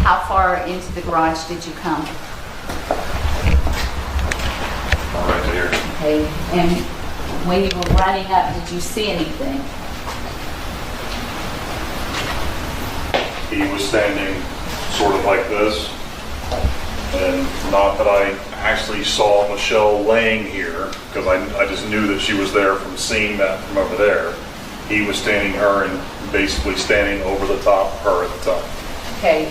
How far into the garage did you come? Right there. Okay, and when you were running up, did you see anything? He was standing sort of like this, and not that I actually saw Michelle laying here, because I just knew that she was there from seeing that from over there. He was standing her and basically standing over the top of her at the time. Okay,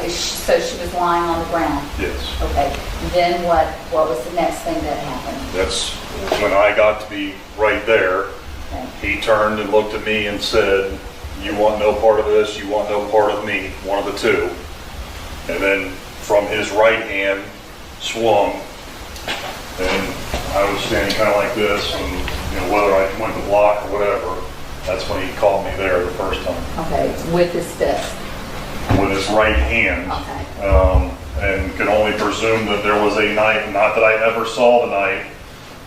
so she was lying on the ground? Yes. Okay, then what was the next thing that happened? That's when I got to be right there. Okay. He turned and looked at me and said, "You want no part of this, you want no part of me," one of the two. And then from his right hand swung, and I was standing kind of like this, and whether I went to block or whatever, that's when he caught me there the first time. Okay, with his fist? With his right hand. Okay. And could only presume that there was a knife, not that I ever saw the knife,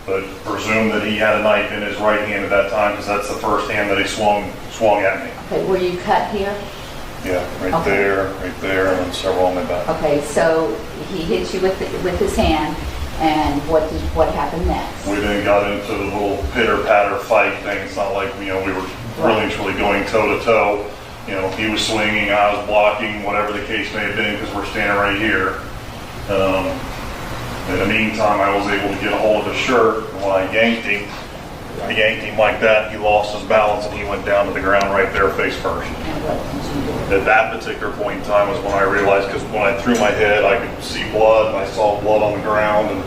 but presume that he had a knife in his right hand at that time, because that's the first hand that he swung at me. Okay, were you cut here? Yeah, right there, and then several on my back. Okay, so he hit you with his hand, and what happened next? We then got into the little pitter-patter fight thing. It's not like, we were really truly going toe-to-toe. He was swinging, I was blocking, whatever the case may have been, because we're standing right here. In the meantime, I was able to get a hold of his shirt, and when I yanked him like that, he lost his balance and he went down to the ground right there face first. At that particular point in time was when I realized, because when I threw my head, I could see blood, and I saw blood on the ground, and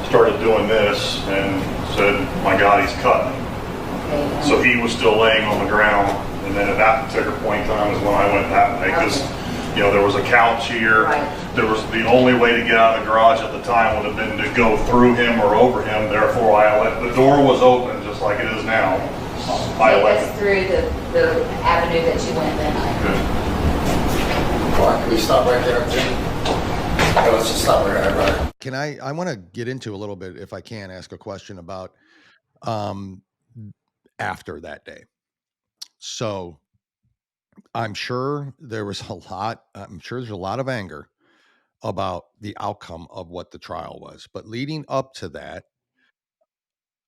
started doing this, and said, "My God, he's cut me." Okay. So he was still laying on the ground, and then at that particular point in time is when I went that way, because there was a couch here. Right. There was the only way to get out of the garage at the time would have been to go through him or over him. Therefore, the door was open just like it is now. Take us through the avenue that you went then. Can we stop right there, Jim? Okay, let's just stop right there. Can I want to get into a little bit, if I can, ask a question about after that day. So I'm sure there's a lot of anger about the outcome of what the trial was, but leading up to that,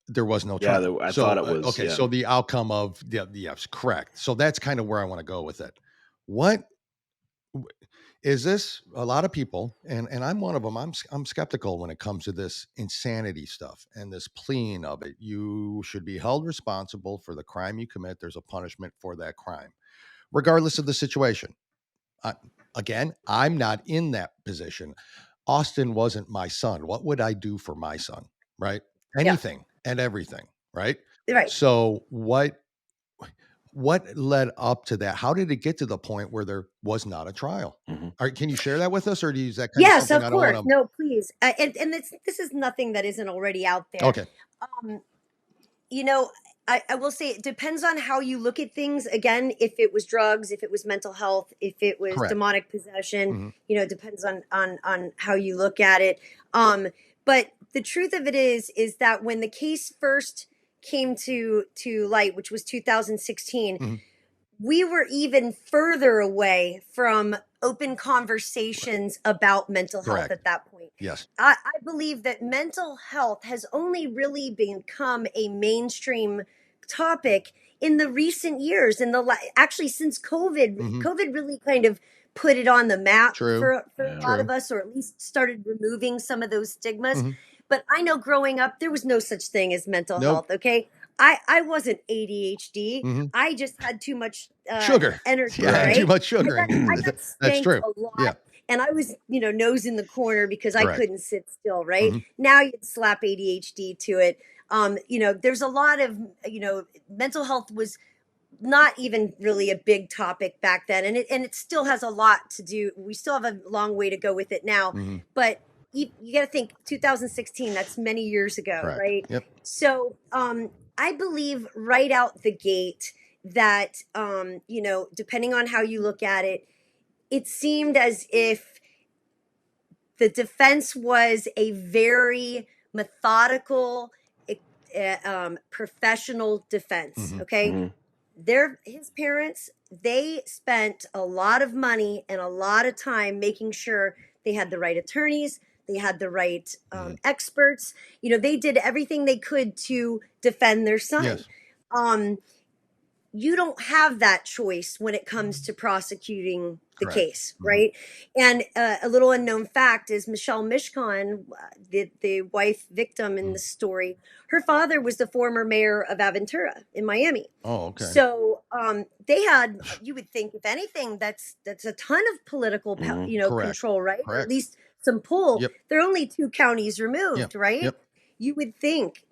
there was no trial. I thought it was. Okay, so the outcome of, yes, correct. So that's kind of where I want to go with it. What is this? A lot of people, and I'm one of them, I'm skeptical when it comes to this insanity stuff and this pleading of it. You should be held responsible for the crime you commit. There's a punishment for that crime, regardless of the situation. Again, I'm not in that position. Austin wasn't my son. What would I do for my son? Right? Anything and everything. Right? Right. So what led up to that? How did it get to the point where there was not a trial? Mm-hmm. Can you share that with us, or do you use that kind of something? Yes, of course. No, please. And this is nothing that isn't already out there. Okay. I will say it depends on how you look at things. Again, if it was drugs, if it was mental health, if it was demonic possession, it depends on how you look at it. But the truth of it is that when the case first came to light, which was 2016, we were even further away from open conversations about mental health at that point. Yes. I believe that mental health has only really become a mainstream topic in the recent years, actually since COVID. COVID really kind of put it on the map for a lot of us, or at least started removing some of those stigmas. But I know growing up, there was no such thing as mental health, okay? I wasn't ADHD. I just had too much sugar. Energy. Yeah, right? too much sugar. I got That's true. A lot. Yeah. And I was, nose in the corner because I couldn't sit still, right? Now you'd slap ADHD to it. There's a lot of, mental health was not even really a big topic back then. And it still has a lot to do. We still have a long way to go with it now. But you got to think 2016, that's many years ago, right? Yep. So I believe right out the gate that, depending on how you look at it, it seemed as if the defense was a very methodical, professional defense. Okay. his parents, they spent a lot of money and a lot of time making sure they had the right attorneys, they had the right experts. They did everything they could to defend their son. Yes. You don't have that choice when it comes to prosecuting the Correct. case, right? And a little unknown fact is Michelle Mishcon, the wife victim in the story, her father was the former mayor of Aventura in Miami. Oh, okay. So they had, you would think, if anything, that's a ton of political, Correct. control, right? Or Correct. at least some pull. Yep. They're only 2 counties removed, Yep. right? Yep. You would think,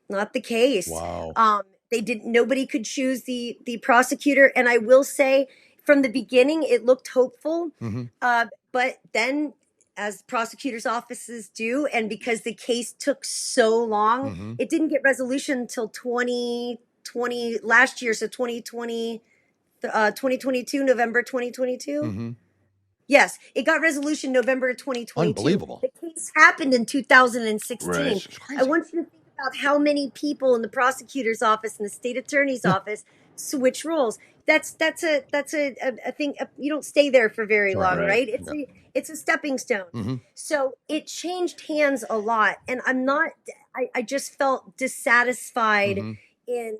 not the case. Wow. Nobody could choose the prosecutor. And I will say from the beginning, it looked hopeful. But then, as prosecutors' offices do, and because the case took so long, it didn't get resolution until 2020 last year. So 2022, November 2022. Yes, it got resolution November 2022. Unbelievable. The case happened in 2016. Right. It's crazy. I want you to think about how many people in the prosecutor's office and the state attorney's office switch roles. That's a thing. You don't stay there for very long, right? It's a stepping stone. So it changed hands a lot, and I just felt dissatisfied in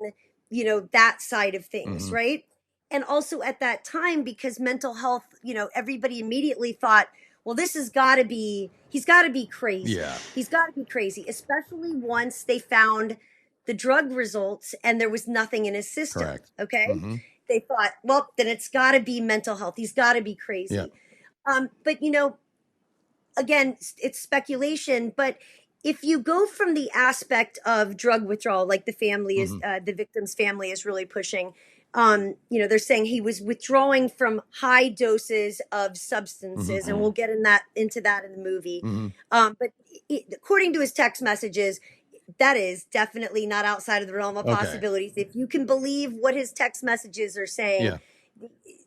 that side of things, right? And also at that time, because mental health, everybody immediately thought, well, he's got to be crazy. Yeah. He's got to be crazy, especially once they found the drug results and there was nothing in his system. Correct. Okay. They thought, well, then it's got to be mental health. He's got to be crazy. Yeah. But, again, it's speculation. But if you go from the aspect of drug withdrawal, like the family is, the victim's family is really pushing, they're saying he was withdrawing from high doses of substances, and we'll get into that in the movie. But according to his text messages, that is definitely not outside of the realm of possibilities. If you can believe what his text messages are saying,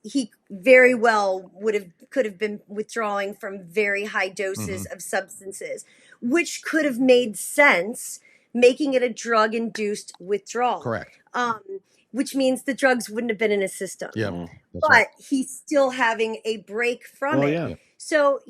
he very well could have been withdrawing from very high doses of substances, which could have made sense, making it a drug-induced withdrawal. Correct. Which means the drugs wouldn't have been in his system. Yeah. But he's still having a break from it. Yeah. So,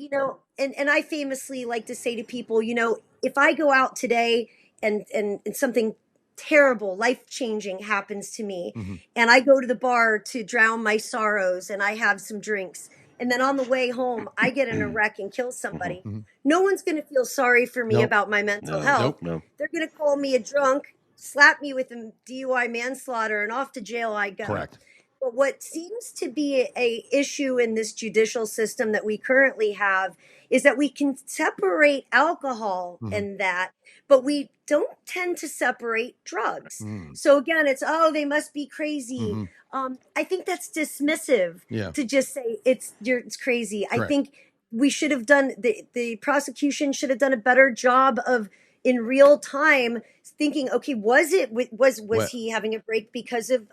and I famously like to say to people, if I go out today and something terrible, life-changing happens to me, and I go to the bar to drown my sorrows and I have some drinks, and then on the way home, I get in a wreck and kill somebody, no one's going to feel sorry for me about my mental health. They're going to call me a drunk, slap me with a DUI manslaughter, and off to jail I go. Correct. But what seems to be a issue in this judicial system that we currently have is that we can separate alcohol and that, but we don't tend to separate drugs. So again, it's, they must be crazy. I think that's dismissive to just say it's crazy. Correct. I think we should have done, the prosecution should have done a better job of, in real time, thinking, okay, was he having a break because of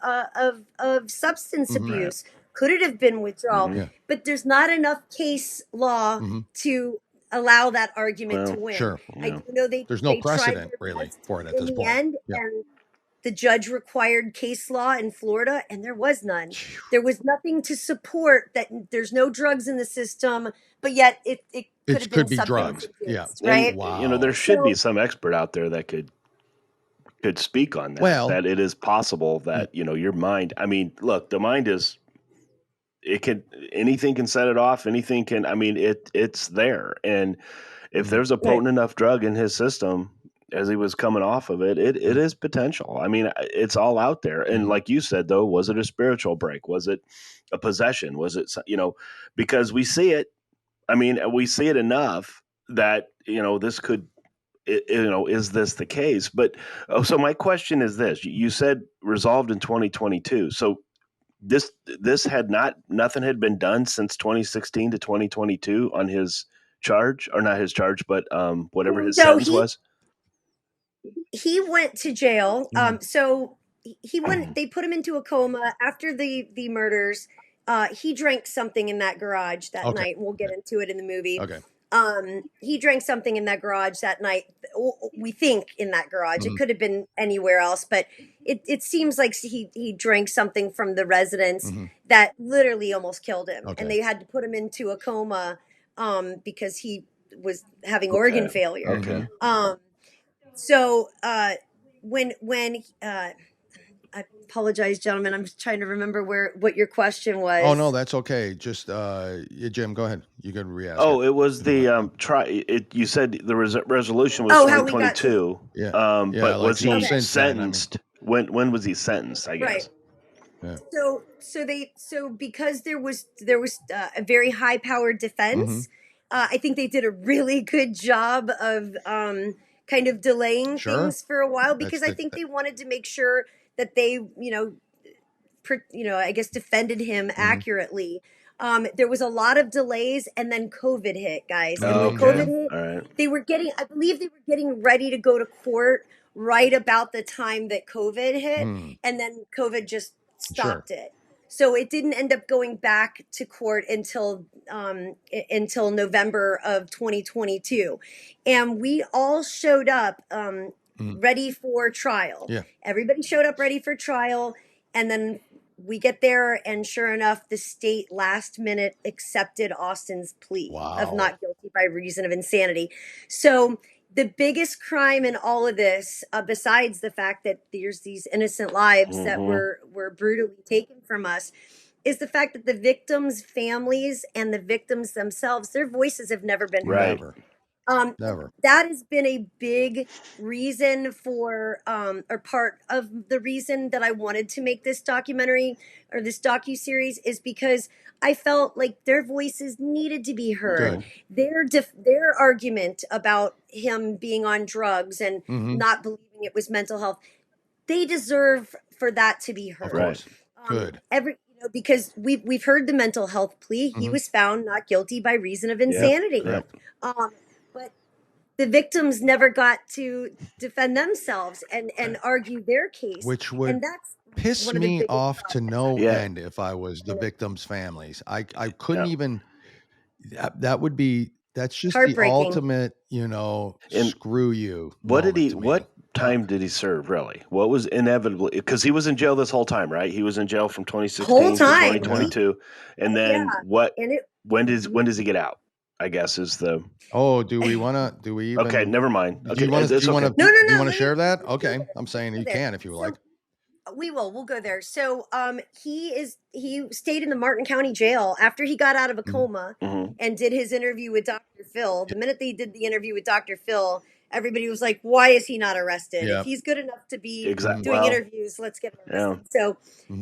substance abuse? Could it have been withdrawal? But there's not enough case law to allow that argument to win. Sure. I do know There's no they tried precedent their really best for it at in this the point. end, and the judge required case law in Florida, and there was none. There was nothing to support that there's no drugs in the system, but yet it could be been drugs. Abuse, Yeah. right? Wow. There should be some expert out there that could speak on that. Well, that it is possible that your mind. I mean, look, the mind is. Anything can set it off. Anything can. I mean, it's there, and if there's a potent enough drug in his system as he was coming off of it, it is potential. I mean, it's all out there. And like you said, though, was it a spiritual break? Was it a possession? Was it because we see it. I mean, we see it enough that this could. Is this the case? But so my question is this: you said resolved in 2022. So this had nothing had been done since 2016 to 2022 on his charge, or not his charge, but whatever his sentence was. He went to jail. So he went. They put him into a coma after the murders. He drank something in that garage that night, and we'll get into it in the movie. Okay. He drank something in that garage that night. We think in that garage. It could have been anywhere else, but it seems like he drank something from the residence Mm-hmm. that literally almost killed him, Okay. and they had to put him into a coma because he was having organ failure. Okay. So when I apologize, gentlemen. I'm just trying to remember what your question was. Oh no, that's okay. Just Jim, go ahead. You could re-ask. Oh, it. it was the you said the resolution was Oh, how we got 2022. Yeah. But like, was so he since then, I mean- sentenced? When was he sentenced? I guess. Right. So because there was a very high powered defense, I think they did a really good job of kind of delaying Sure. things for a while, That's because I think they wanted to make sure that they I guess defended him accurately. There was a lot of delays, and then COVID hit, guys. And when COVID hit, All right. I believe they were getting ready to go to court right about the time that COVID hit, and then COVID just stopped it. So it didn't end up going back to court until November of 2022, and we all showed up ready for trial. Yeah. Everybody showed up ready for trial, and then we get there, and sure enough, the state last minute accepted Austin's plea of not guilty by reason of insanity. So the biggest crime in all of this, besides the fact that there's these innocent lives that were brutally taken from us, is the fact that the victims' families and the victims themselves, their voices have never been heard. Never. Never. That has been a big reason for, or part of the reason that I wanted to make this documentary or this docuseries, is because I felt like their voices needed to be heard. Their argument about him being on drugs and not believing it was mental health, they deserve for that to be heard. Of course. Good. Because we've heard the mental health plea. He was found not guilty by reason of insanity. But the victims never got to defend themselves and argue their case, Which would and that's piss me off to no end if I was the victims' families. I couldn't even. That would be. That's just the ultimate. Screw you. What time did he serve? Really? What was inevitably, because he was in jail this whole time, right? He was in jail from 2016 to 2022, and then what? When does he get out? I guess is the. Oh, do we even? Okay, never mind. Okay, do you want to No, share that? Okay, I'm saying you can if you like. We'll go there. So he stayed in the Martin County Jail after he got out of a coma and did his interview with Dr. Phil. The minute they did the interview with Dr. Phil, everybody was like, why is he not arrested? If he's good enough to be doing interviews, let's get him arrested. So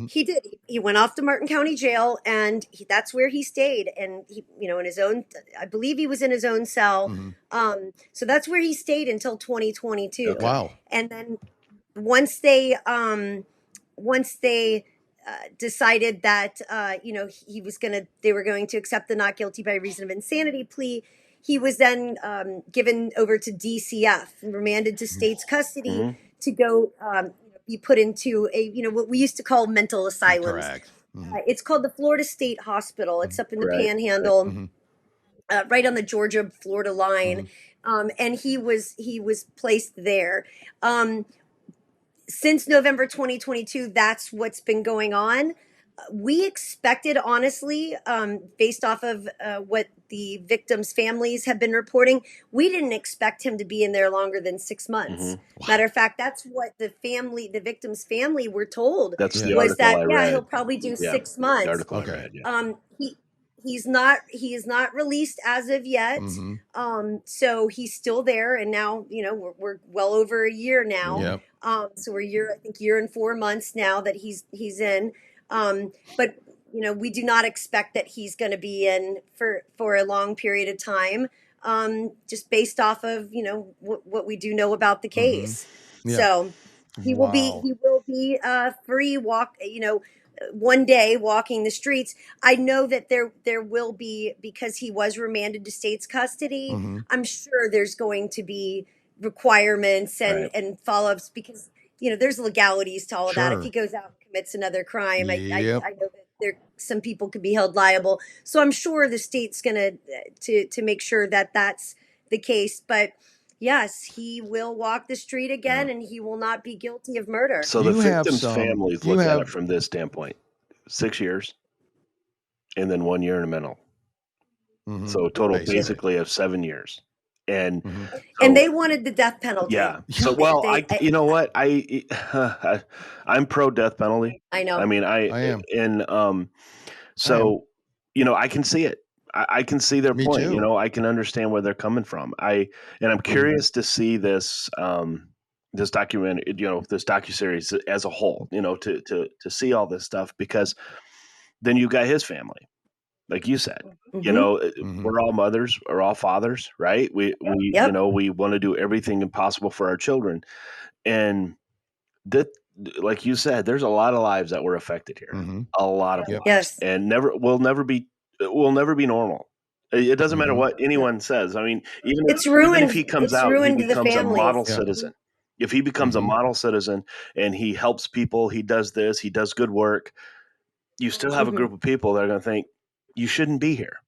he did. He went off to Martin County Jail, and that's where he stayed. And he, in his own, I believe he was in his own cell. So that's where he stayed until 2022. Okay. Wow. And then once they decided that they were going to accept the not guilty by reason of insanity plea, he was then given over to DCF and remanded to state's custody to go be put into what we used to call mental asylums. Correct. It's called the Florida State Hospital. It's up in the Panhandle, right on the Georgia-Florida line, and he was placed there. Since November 2022, that's what's been going on. We expected, honestly, based off of what the victims' families have been reporting, we didn't expect him to be in there longer than 6 months. Matter of fact, that's what the victim's family were told. That's the was article that I read. he'll probably do 6 months. The article I read, He is not released as of yet. So he's still there, and now we're well over a year now. So we're year and 4 months now that he's in. But we do not expect that he's going to be in for a long period of time. Just based off of what we do know about the case. So he will be free walk. One day walking the streets. I know that there will be, because he was remanded to state's custody. I'm sure there's going to be requirements and follow-ups, because there's legalities to all of that. If he goes out and commits another crime, I know that some people could be held liable. So I'm sure the state's gonna to make sure that that's the case. But yes, he will walk the street again, and he will not be guilty of murder. So the You have victims' some. families You look at it have. from this standpoint: 6 years, and then 1 year in the middle. So a total basically of 7 years. And And so, they wanted the death penalty. yeah. So, well, you know what? I'm pro death penalty. I know. I mean, I am. and so, you know, I can see it. I can see their Me point. too. You know, I can understand where they're coming from. And I'm curious to see this this document, you know, this docuseries as a whole. You know, to see all this stuff, because then you got his family, like you said. You know, we're all mothers, we're all fathers, right? We Yep. you know, we want to do everything impossible for our children, and that, like you said, there's a lot of lives that were affected here, a lot of lives, Yes. and will never be normal. It doesn't matter what anyone says. I mean, even It's if ruined. he comes It's out, he ruined the becomes a model families. citizen. If he becomes a model citizen and he helps people, he does this, he does good work, you still have a group of people that are going to think you shouldn't be here.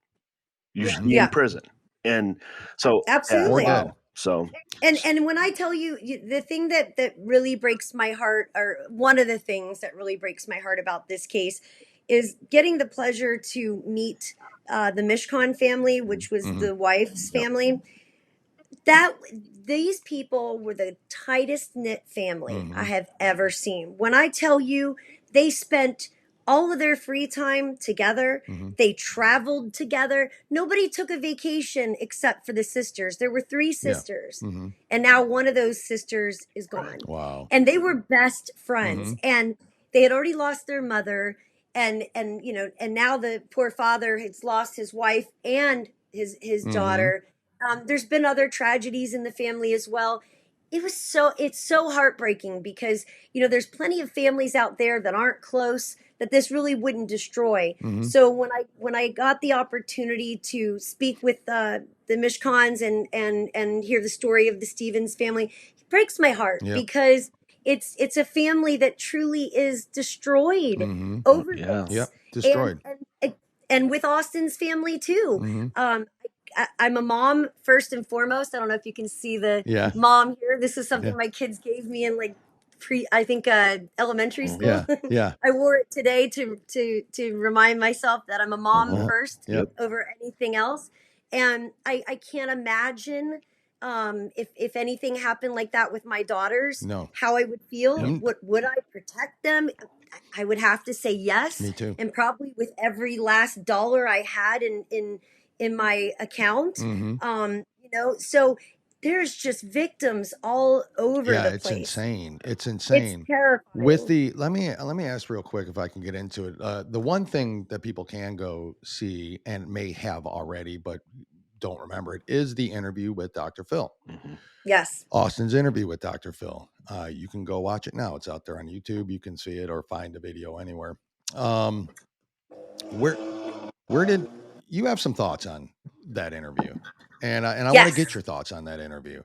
You should be in Yeah. prison. And so, Absolutely. Or dead. So, And when I tell you, the thing that really breaks my heart, or one of the things that really breaks my heart about this case, is getting the pleasure to meet the Mishkan family, which was the wife's family. That these people were the tightest knit family I have ever seen. When I tell you, they spent all of their free time together. They traveled together. Nobody took a vacation except for the sisters. There were 3 sisters. And now one of those sisters is gone. Wow. And they were best friends. And they had already lost their mother. And you know, and now the poor father has lost his wife and his daughter. There's been other tragedies in the family as well. It's so heartbreaking, because, you know, there's plenty of families out there that aren't close that this really wouldn't destroy. So when I got the opportunity to speak with the Mishkans and hear the story of the Stevens family, it breaks my heart, because it's a family that truly is destroyed over this. Yep. Destroyed. And with Austin's family too. I'm a mom first and foremost. I don't know if you can see the mom here. This is something my kids gave me in like elementary school. Yeah. I wore it today to remind myself that I'm a mom first over anything else. And I can't imagine if anything happened like that with my daughters, how I would feel. Would I protect them? I would have to say yes. Me too. And probably with every last dollar I had in my account. You know, so there's just victims all over the place. It's insane. It's insane. It's terrifying. With the let me ask real quick if I can get into it. The one thing that people can go see and may have already, but don't remember it, is the interview with Dr. Phil. Yes. Austin's interview with Dr. Phil. You can go watch it now. It's out there on YouTube. You can see it or find a video anywhere. Where did you have some thoughts on that interview? And I want to get your thoughts on that interview.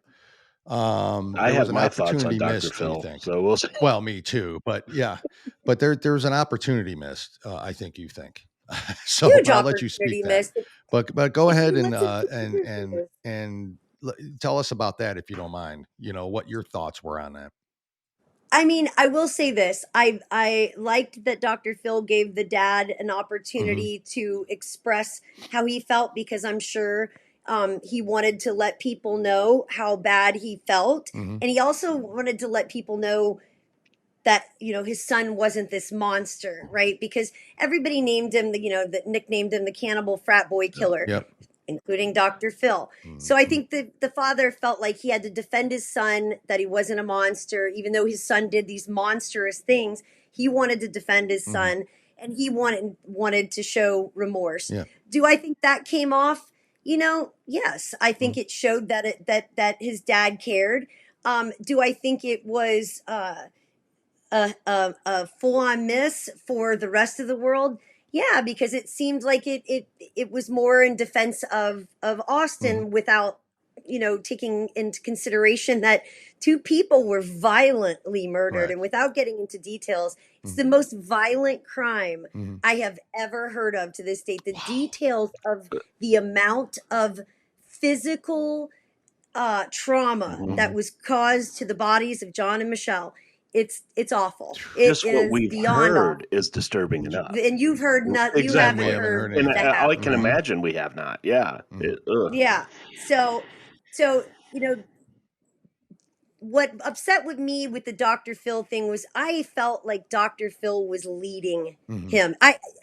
I have my thoughts on Dr. Phil. So we'll see. Well, me too, but yeah, but there's an opportunity missed. I think you think. So Huge I'll let you speak that. missed. But go ahead and tell us about that if you don't mind. You know what your thoughts were on that. I mean, I will say this. I liked that Dr. Phil gave the dad an opportunity to express how he felt, because I'm sure he wanted to let people know how bad he felt. And he also wanted to let people know that, you know, his son wasn't this monster, right? Because everybody named him, that nicknamed him the cannibal frat boy killer. Including Dr. Phil. So I think the father felt like he had to defend his son, that he wasn't a monster, even though his son did these monstrous things. He wanted to defend his son, and he wanted to show remorse. Do I think that came off? You know, yes. I think it showed that his dad cared. Do I think it was a full-on miss for the rest of the world? Yeah, because it seemed like it was more in defense of Austin, without, you know, taking into consideration that 2 people were violently murdered. And without getting into details, it's the most violent crime I have ever heard of to this date. The details of the amount of physical trauma that was caused to the bodies of John and Michelle. It's awful. It Just what is we've beyond awful. heard is disturbing enough. And you've heard not. You Exactly. haven't We haven't heard heard And anything. the I half. can imagine we have not. Yeah. Yeah. So you know, what upset with me with the Dr. Phil thing was I felt like Dr. Phil was leading him.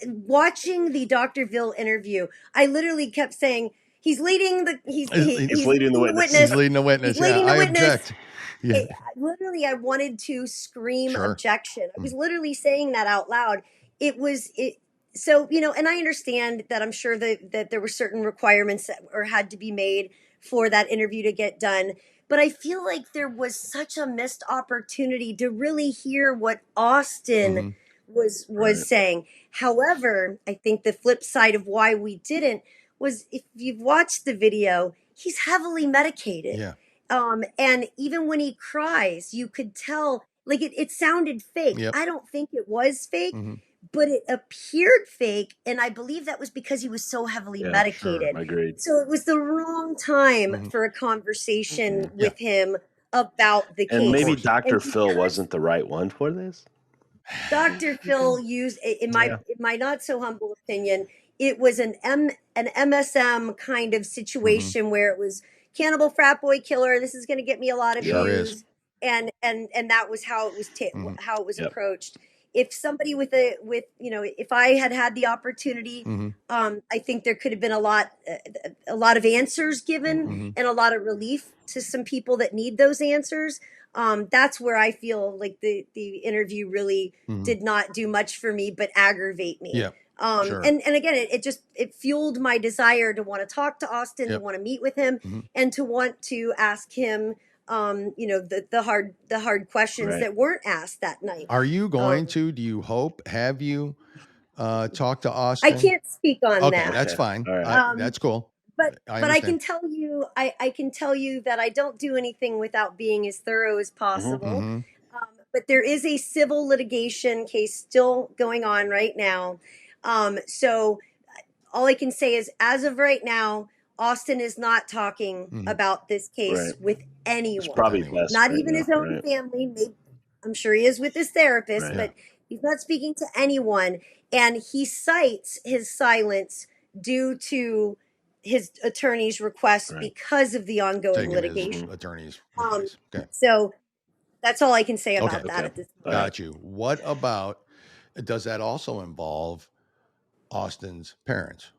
Watching the Dr. Phil interview, I literally kept saying, he's leading the he's leading the witness. He's leading the witness. He's leading the I witness. object. Yeah. Literally, I wanted to scream Sure. objection. I was literally saying that out loud. So, and I understand that I'm sure that there were certain requirements that or had to be made for that interview to get done. But I feel like there was such a missed opportunity to really hear what Austin was saying. However, I think the flip side of why we didn't was if you've watched the video, he's heavily medicated. Yeah. And even when he cries, you could tell, like it sounded fake. Yep. I don't think it was fake, but it appeared fake. And I believe that was because he was so heavily medicated. Sure. Agreed. So it was the wrong time for a conversation with him about the case. And maybe Dr. Phil wasn't the right one for this. Dr. Phil used, in my not so humble opinion, it was an MSM kind of situation where it was cannibal frat boy killer. This is going to get me a lot of views, and that was how it was how it was approached. If somebody if I had the opportunity, I think there could have been a lot of answers given and a lot of relief to some people that need those answers. That's where I feel like the interview really did not do much for me, but aggravate me. Yeah. Sure. And again, it fueled my desire to want to talk to Austin, to want to meet with him, and to want to ask him, the hard questions that weren't asked that night. Are you going to? Do you hope? Have you talked to Austin? I can't speak on that. Okay, that's fine. Right. That's cool. But I can tell you, I can tell you that I don't do anything without being as thorough as possible. But there is a civil litigation case still going on right now. So all I can say is, as of right now, Austin is not talking about this case with anyone. It's probably best not right even now, his own family. Maybe, I'm sure he is with his therapist, but he's not speaking to anyone. And he cites his silence due to his attorney's request because of the ongoing litigation. Attorney's okay. So that's all I can say about that at this point. Got you. What about, does that also involve Austin's parents?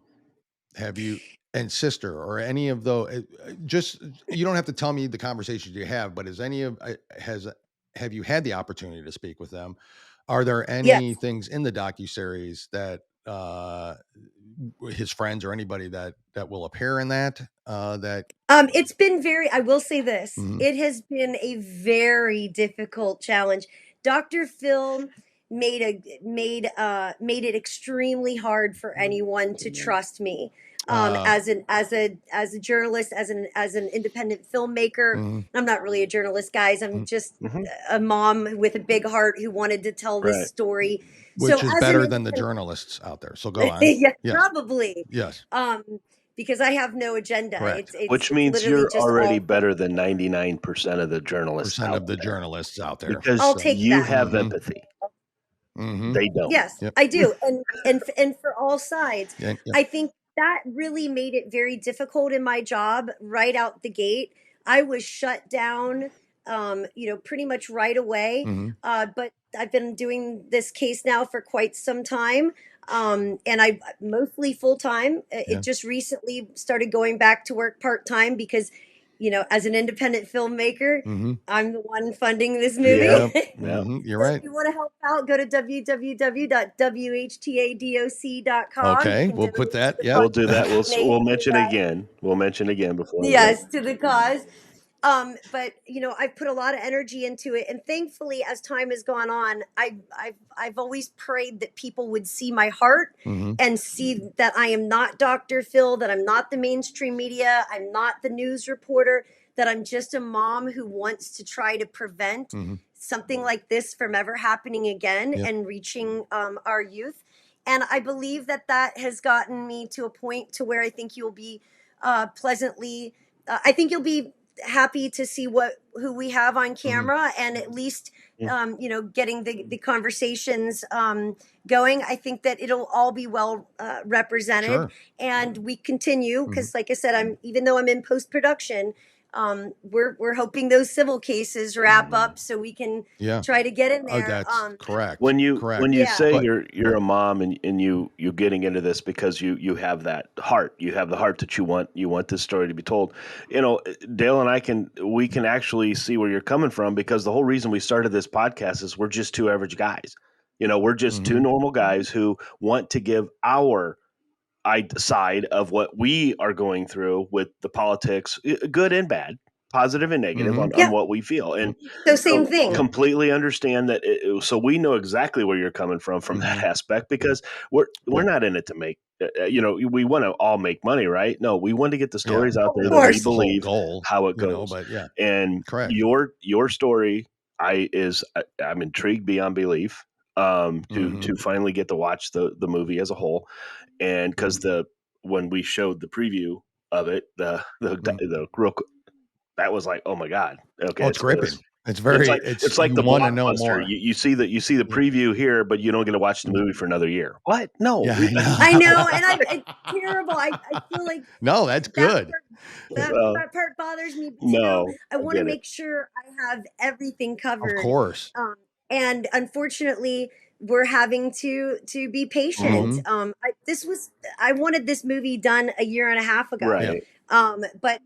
Have you, and sister, or any of those? Just, you don't have to tell me the conversations you have, but have you had the opportunity to speak with them? Are there any things in the docuseries that his friends or anybody that will appear in that it's been I will say this, it has been a very difficult challenge. Dr. Phil made it extremely hard for anyone to trust me as a journalist, as an independent filmmaker. I'm not really a journalist, guys. I'm just a mom with a big heart who wanted to tell this story. Which is better than the journalists out there. So go on. Yes. Probably. Yes. Because I have no agenda. Which means you're already better than 99% of the journalists journalists out there. Because you have empathy. They don't. Yes, I do. And for all sides, I think that really made it very difficult in my job right out the gate. I was shut down, pretty much right away. But I've been doing this case now for quite some time. And I mostly full time. It just recently started going back to work part time because, as an independent filmmaker, I'm the one funding this movie. You're right. If you want to help out, go to www.whtadoc.com. Okay, we'll put that. Yeah, we'll do that. We'll mention again. We'll mention again before. Yes, to the cause. But I've put a lot of energy into it, and thankfully, as time has gone on, I've always prayed that people would see my heart and see that I am not Dr. Phil, that I'm not the mainstream media, I'm not the news reporter, that I'm just a mom who wants to try to prevent something like this from ever happening again and reaching our youth. And I believe that has gotten me to a point to where I think you'll be pleasantly. I think you'll be happy to see who we have on camera, and at least getting the conversations going. I think that it'll all be well represented, Sure. and we continue because, like I said, even though I'm in post production, we're hoping those civil cases wrap up so we can try to get in there. That's correct. When you say But- you're a mom and you're getting into this because you have that heart, you have the heart that you want this story to be told. Dale and I can actually see where you're coming from, because the whole reason we started this podcast is we're just two average guys. We're just two normal guys who want to give our side of what we are going through with the politics, good and bad, positive and negative, on what we feel. And so same thing. Completely understand that. So we know exactly where you're coming from that aspect, because we're not in it to make, we want to all make money, right? No, we want to get the stories out there that we believe how it goes. But and correct. Your story, I'm intrigued beyond belief to finally get to watch the movie as a whole. And because when we showed the preview of it, the real, that was like, oh my God. Okay. It's gripping. It's very, it's like the want to know blockbuster. more. You see the preview here, but you don't get to watch the movie for another year. What? No. Yeah, I know. And it's terrible. I feel like no, that's good. That part bothers me. But I want to make sure I have everything covered. Of course. And unfortunately, we're having to be patient. I wanted this movie done a year and a half ago. Right. But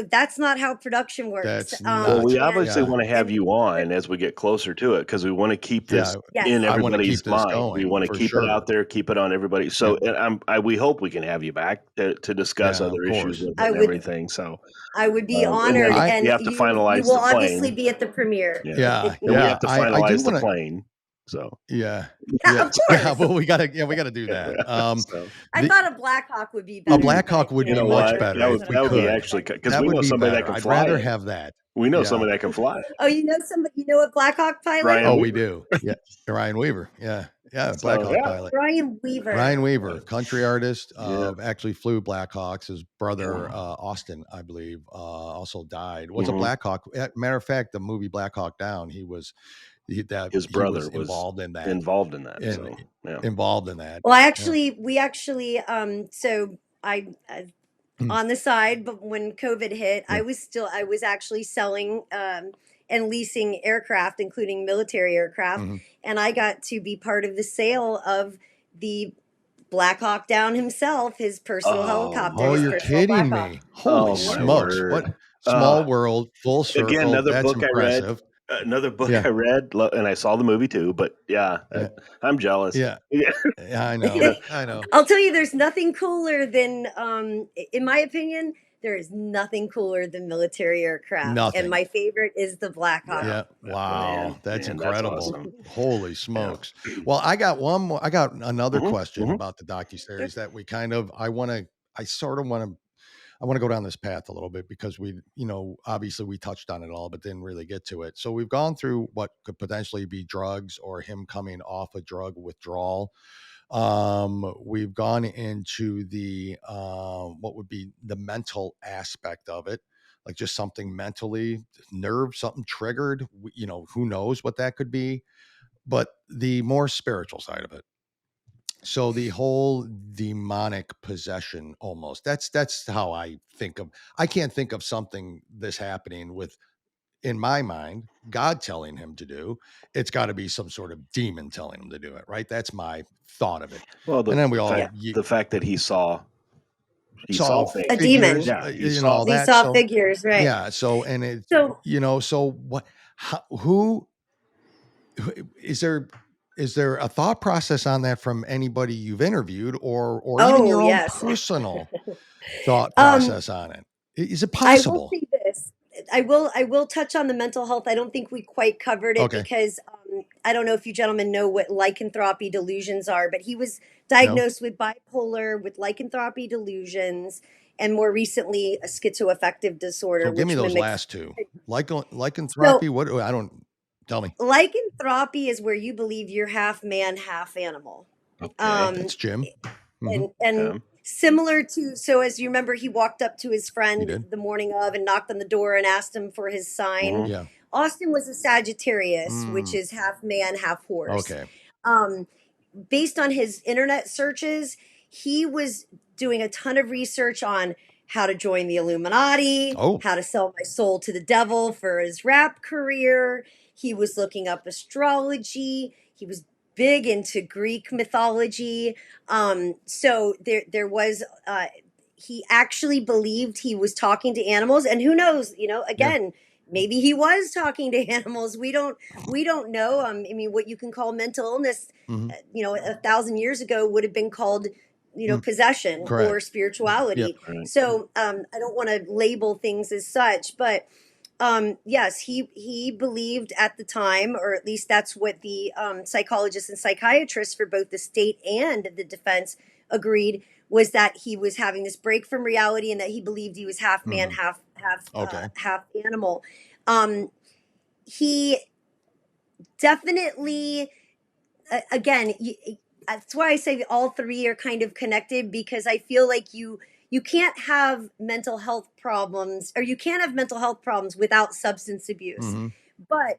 that's not how production works. We obviously want to have you on as we get closer to it, because we want to keep this in everybody's mind. We want to keep it out there, keep it on everybody. So we hope we can have you back to discuss other issues and everything. So I would be honored. And you have to finalize you will the plane. obviously be at the premiere. We have to finalize the plane. So of course. Well, we gotta do that. I thought a Black Hawk would be better. A Black Hawk would be much better. That would be actually, because we know somebody that can fly. I'd rather have that. We know somebody that can fly. Oh, you know somebody? You know a Black Hawk pilot? We do. Yeah, Ryan Weaver. Yeah, Black Hawk pilot. Ryan Weaver, country artist. Actually flew Black Hawks. His brother Austin, I believe, also died. Was a Black Hawk. Matter of fact, the movie Black Hawk Down, his brother was involved in that. Involved in that. Well, we actually, so I on the side, but when COVID hit, I was actually selling and leasing aircraft, including military aircraft, and I got to be part of the sale of the Black Hawk Down himself, his personal helicopter. Oh, you're kidding me! Holy smokes! What small world, full circle. Again, another That's book impressive. I read. Another book I read, and I saw the movie too, but I'm jealous. Yeah, I know. I know. I'll tell you, there's nothing cooler than, in my opinion, there is nothing cooler than military aircraft. Nothing. And my favorite is the Black Hawk. Yeah. Wow. That's incredible. That's awesome. Holy smokes. Well, I got another question about the docuseries that I want to go down this path a little bit, because obviously we touched on it all, but didn't really get to it. So we've gone through what could potentially be drugs or him coming off a drug withdrawal. We've gone into the, what would be the mental aspect of it, like just something mentally, something triggered, who knows what that could be, but the more spiritual side of it. So the whole demonic possession, almost, that's how I can't think of something this happening with, in my mind, God telling him to do. It's got to be some sort of demon telling him to do it, right? That's my thought of it. Well, and then the fact that he saw a demon, he saw figures, right? Yeah. So, and it, so what? Who is there a thought process on that from anybody you've interviewed, or even your own personal thought process on it? Is it possible? I will say this. I will touch on the mental health. I don't think we quite covered it because I don't know if you gentlemen know what lycanthropy delusions are, but he was diagnosed with bipolar, with lycanthropy delusions, and more recently a schizoaffective disorder. So give me those last two. Lycanthropy. Tell me. Lycanthropy is where you believe you're half man, half animal. Okay, that's Jim. And Similar to, so as you remember, he walked up to his He friend did. the morning of and knocked on the door and asked him for his sign. Yeah. Austin was a Sagittarius, which is half man, half horse. Okay. Based on his internet searches, he was doing a ton of research on how to join the Illuminati, Oh. how to sell my soul to the devil for his rap career. He was looking up astrology. He was big into Greek mythology. So there was, he actually believed he was talking to animals, and who knows, again, maybe he was talking to animals. We don't know. I mean, what you can call mental illness, 1,000 years ago would have been called, possession Correct. or spirituality. Right. So I don't want to label things as such, but yes, he believed at the time, or at least that's what the psychologists and psychiatrists for both the state and the defense agreed, was that he was having this break from reality, and that he believed he was half man, half animal. He definitely, again, that's why I say all three are kind of connected, because I feel like you can't have mental health problems, or you can't have mental health problems without substance abuse. But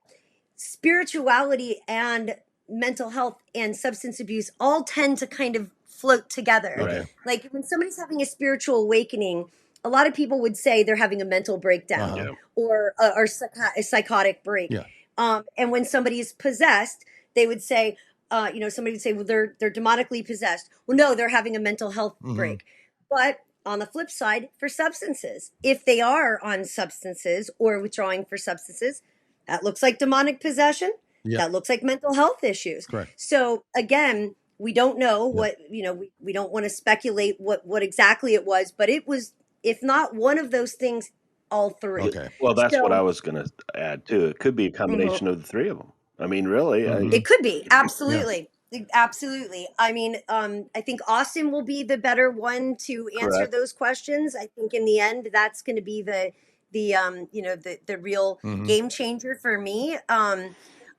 spirituality and mental health and substance abuse all tend to kind of float together. Okay. Like when somebody's having a spiritual awakening, a lot of people would say they're having a mental breakdown or a psychotic break. And when somebody is possessed, they would say, somebody would say, well, they're demonically possessed. Well, no, they're having a mental health break. But on the flip side, for substances, if they are on substances or withdrawing for substances, that looks like demonic possession. That looks like mental health issues. Correct. So again, we don't know what, we don't want to speculate what exactly it was, but it was, if not one of those things, all three. Okay. Well, that's what I was going to add too. It could be a combination of the three of them. I mean, really, it could be. Absolutely. Absolutely. I mean, I think Austin will be the better one to answer those questions. I think in the end, that's going to be the real game changer for me.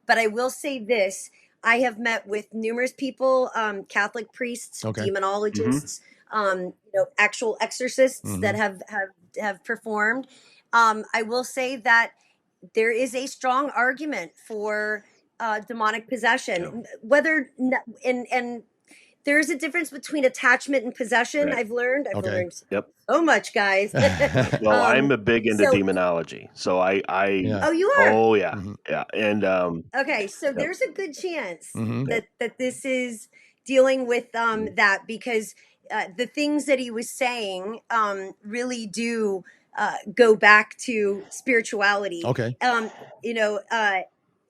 But I will say this: I have met with numerous people, Catholic priests, demonologists, actual exorcists that have performed. I will say that there is a strong argument for demonic possession. Whether and there's a difference between attachment and possession. I've learned so much, guys. Well, I'm a big into demonology, so I Oh, you are? Oh yeah, yeah, and okay, so there's a good chance that this is dealing with that, because the things that he was saying really do go back to spirituality. Okay.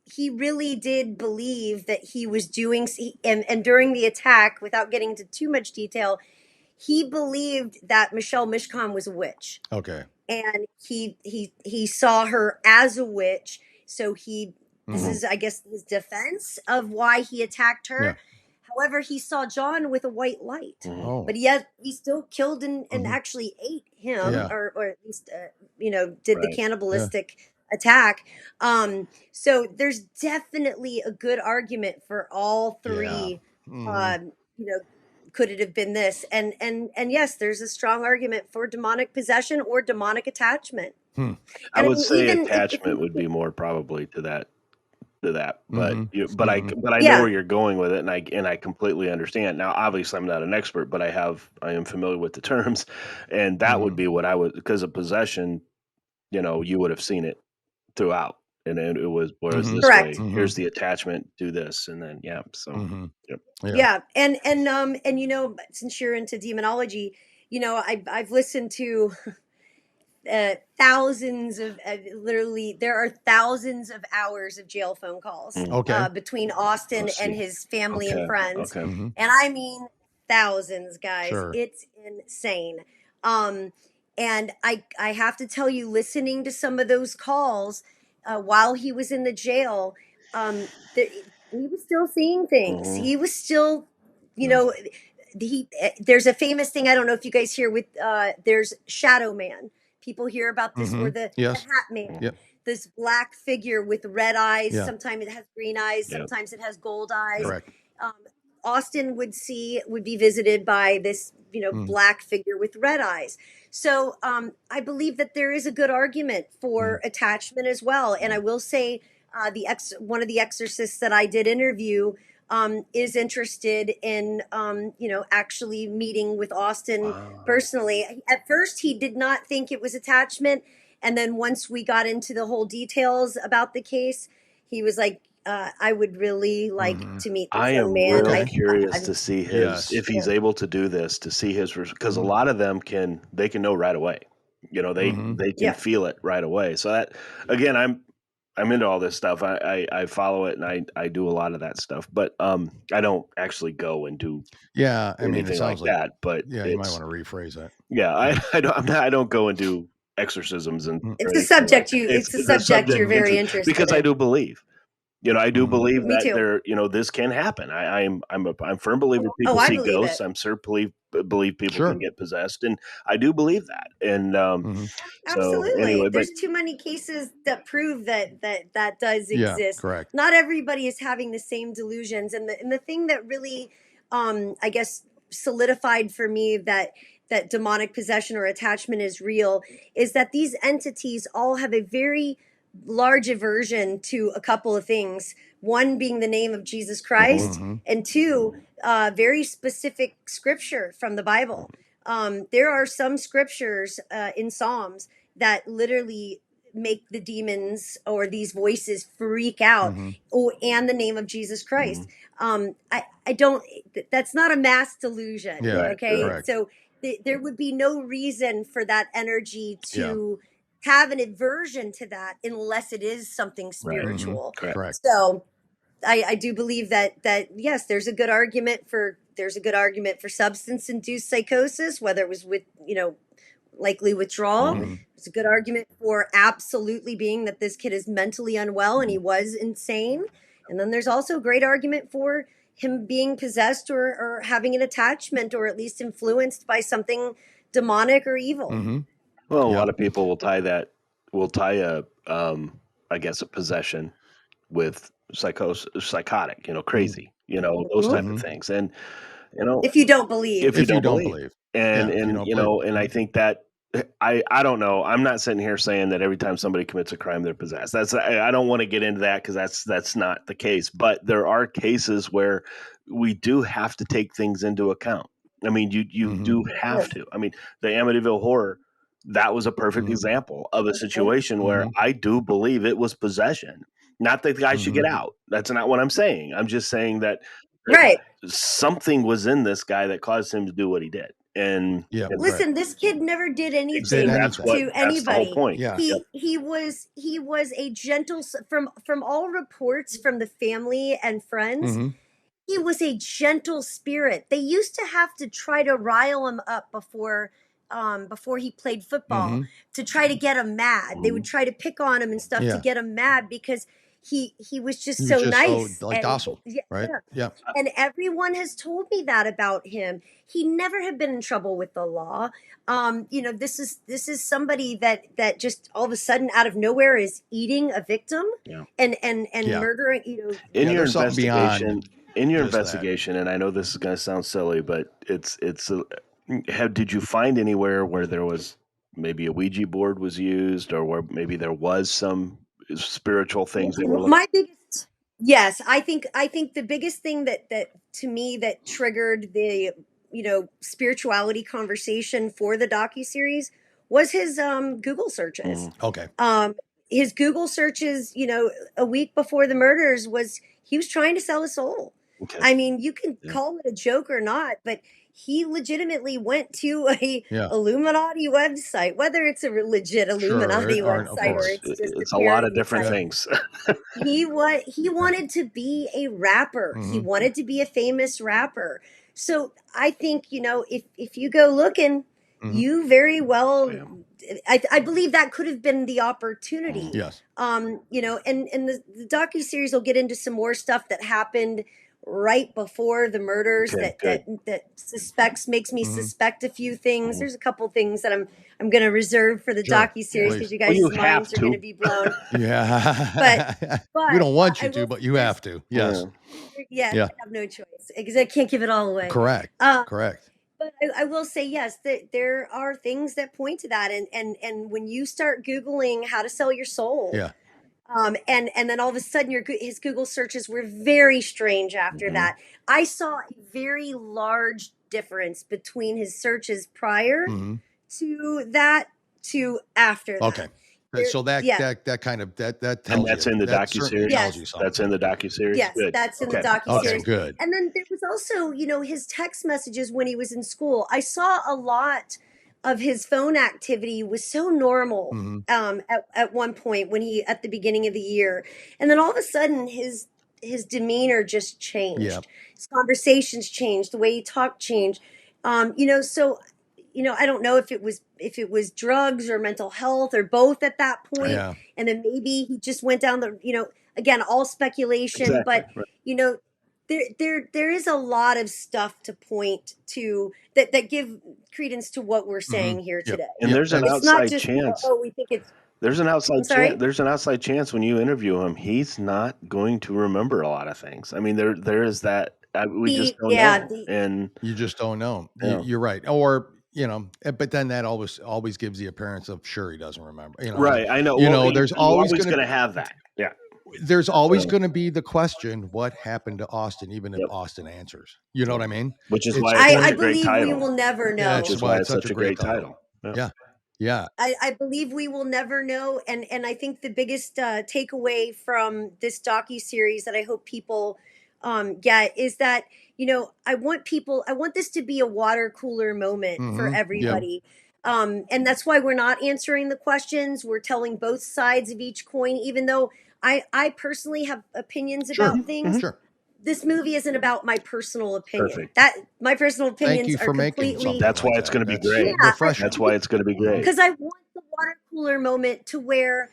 He really did believe that he was doing, and during the attack, without getting into too much detail, he believed that Michelle Mishcon was a witch. Okay. And he saw her as a witch. So this is, I guess, his defense of why he attacked her. Yeah. However, he saw John with a white light, but he still killed and actually ate him, or at least, did the cannibalistic attack. So there's definitely a good argument for all three. Could it have been this? And yes, there's a strong argument for demonic possession or demonic attachment. I would say attachment would be more probably to that. But I know where you're going with it, and I completely understand. Now, obviously, I'm not an expert, but I am familiar with the terms, and that would be what I would, because of possession, you would have seen it throughout, and then it was, whereas this way, here's the attachment, do this, and then and since you're into demonology, I've listened to thousands of literally there are thousands of hours of jail phone calls between Austin and his family and friends, and I mean thousands, guys. It's insane. And I have to tell you, listening to some of those calls while he was in the jail, he was still seeing things. He was still, there's a famous thing, I don't know if you guys hear with there's Shadow Man. People hear about this, or the Hat Man, this black figure with red eyes. Sometimes it has green eyes. Sometimes it has gold eyes. Austin would be visited by this, black figure with red eyes. So I believe that there is a good argument for attachment as well. And I will say one of the exorcists that I did interview is interested in, actually meeting with Austin personally. At first, he did not think it was attachment. And then once we got into the whole details about the case, he was like, I would really like to meet this I young am man. real curious to see Yes. if he's able to do this, to see his, because a lot of them can know right away. They can feel it right away. So that, again, I'm into all this stuff. I follow it, and I do a lot of that stuff, but I don't actually go and do anything it like sounds that. But you might want to rephrase that. Yeah, I don't go and do exorcisms and it's a subject it's a subject you're very interested because in. I do believe. I do believe Me that too. there, this can happen. I'm a firm believer people I see believe ghosts. it. I'm sure believe people can get possessed, and I do believe that. And so Absolutely. anyway, There's too many cases that prove that does exist. Correct. Not everybody is having the same delusions, and the thing that really I guess solidified for me that demonic possession or attachment is real is that these entities all have a very large aversion to a couple of things, one being the name of Jesus Christ, and two, very specific scripture from the Bible. There are some scriptures in Psalms that literally make the demons or these voices freak out, and the name of Jesus Christ. I don't, that's not a mass delusion. Okay. Correct. So there would be no reason for that energy to have an aversion to that unless it is something spiritual. Correct. So I do believe that yes, there's a good argument for substance induced psychosis, whether it was with, likely withdrawal. It's a good argument for absolutely being that this kid is mentally unwell and he was insane. And then there's also a great argument for him being possessed or having an attachment or at least influenced by something demonic or evil. Well, a lot of people will tie a I guess a possession with psychotic, crazy, those type of things. And if you don't believe, if you don't believe. And and I think that I don't know. I'm not sitting here saying that every time somebody commits a crime they're possessed. I don't want to get into that because that's not the case. But there are cases where we do have to take things into account. I mean, you do have to. I mean, the Amityville Horror, that was a perfect example of a situation where I do believe it was possession. Not that the guy should get out. That's not what I'm saying. I'm just saying that something was in this guy that caused him to do what he did. And listen, this kid never did anything to anybody. That's the whole point. He was a gentle, from all reports from the family and friends. He was a gentle spirit. They used to have to try to rile him up before he played football to try to get him mad. They would try to pick on him and stuff to get him mad because he was just so nice, so, docile, right? Yeah. And everyone has told me that about him. He never had been in trouble with the law. This is somebody that just all of a sudden out of nowhere is eating a victim and murdering. In your investigation, and I know this is going to sound silly, but did you find anywhere where there was maybe a Ouija board was used, or where maybe there was some spiritual things that were yes, I think the biggest thing that to me that triggered the spirituality conversation for the docuseries was his Google searches. His Google searches, a week before the murders he was trying to sell his soul. I mean, you can call it a joke or not, but he legitimately went to a Illuminati website, whether it's a legit Illuminati website or it's just it's a lot of different things. He wanted to be a rapper. He wanted to be a famous rapper. So I think, if you go looking, you very well, I believe that could have been the opportunity. Yes. And the docuseries will get into some more stuff that happened right before the murders Okay, that makes me Mhm. suspect a few things. Mhm. There's a couple things that I'm going to reserve for the Sure, docuseries please. because you Well, guys' you have minds are going to to. be blown. But Yeah. We but don't want you I to, will but say you there's have to. Yeah. Yes. yes, Yeah. I have no choice because I can't give it all away. Correct. Um, Correct. but I will say yes, that there are things that point to that, and when you start Googling how to sell your soul, Yeah. and then all of a sudden his Google searches were very strange after Mhm. that. I saw a very large difference between his searches prior Mhm. to that to after Okay. that. There, So that yeah, kind of that And tells that's you, in the that certainly docuseries? tells yes, you That's in something. the docuseries? yes, Good. that's in the Okay. Okay, docuseries. good. And then there was also, his text messages when he was in school. I saw a lot of his phone activity was so normal Hmm. at one point at the beginning of the year. And then all of a sudden his demeanor just Yeah. changed. His conversations changed, the way he talked changed. So I don't know if it was drugs or mental health or both at that point. Yeah. And then maybe he just went down again, all speculation, Exactly. but there is a lot of stuff to point to that give credence to what we're Hmm. saying here Yep. today. And Yep. there's an It's not outside just chance. we think it's. There's an I'm outside sorry. chance. There's an outside chance when you interview him, he's not going to remember a lot of things. I mean, there is that. We just don't know. And You just don't know. yeah. You're right. Or, but then that always gives the appearance of sure he doesn't remember. Right. I know. Well, There's you're always always going going to have that. Yeah. there's always So, going to be the question, what happened to Austin, even if yep. Austin answers. You know what I mean? Which is It's why it's such I a great believe we title. will never Yeah, know. Which that's is why why it's it's such a great title. Yeah. Yeah. Yeah. I believe we will never know, and I think the biggest takeaway from this docu-series that I hope people get is that I want this to be a water cooler moment for Mm-hmm. Yep. everybody, and that's why we're not answering the questions. We're telling both sides of each coin, even though I personally have opinions Sure. about things. Sure. This movie isn't about my personal opinion. Perfect. That my personal Thank opinions you are for making completely. something That's like why it's that. going to be That's great. Yeah, refreshing. That's why it's going to be great. because I want the water cooler moment to where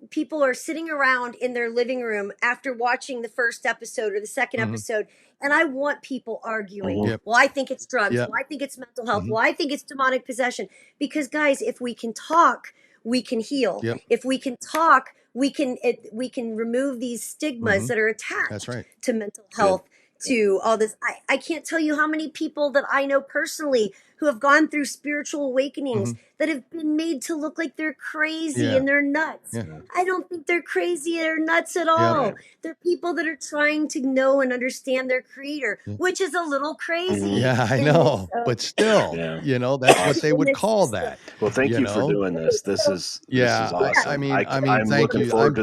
people are sitting around in their living room after watching the first episode or the 2nd Mhm. episode, and I want people arguing. Mhm. Yep. Well, I think it's drugs. Yep. Well, I think it's mental health. Mhm. Well, I think it's demonic possession. Because guys, if we can talk, we can heal. Yep. If we can talk, we can remove these stigmas Mhm. that are That's attached right. to mental Good. health, to all this. I can't tell you how many people that I know personally who have gone through spiritual awakenings Mhm. that have been made to look like they're crazy Yeah. and they're nuts. Yeah. I don't think they're crazy or nuts at all. Right. They're people that are trying to know and understand their creator, Yeah. which is a little crazy. Yeah, I in know, this, but still, Yeah. that's what they in would this call system. that. Well, thank you for doing this. This So, is Yeah, awesome. I mean, I'm thank looking you. forward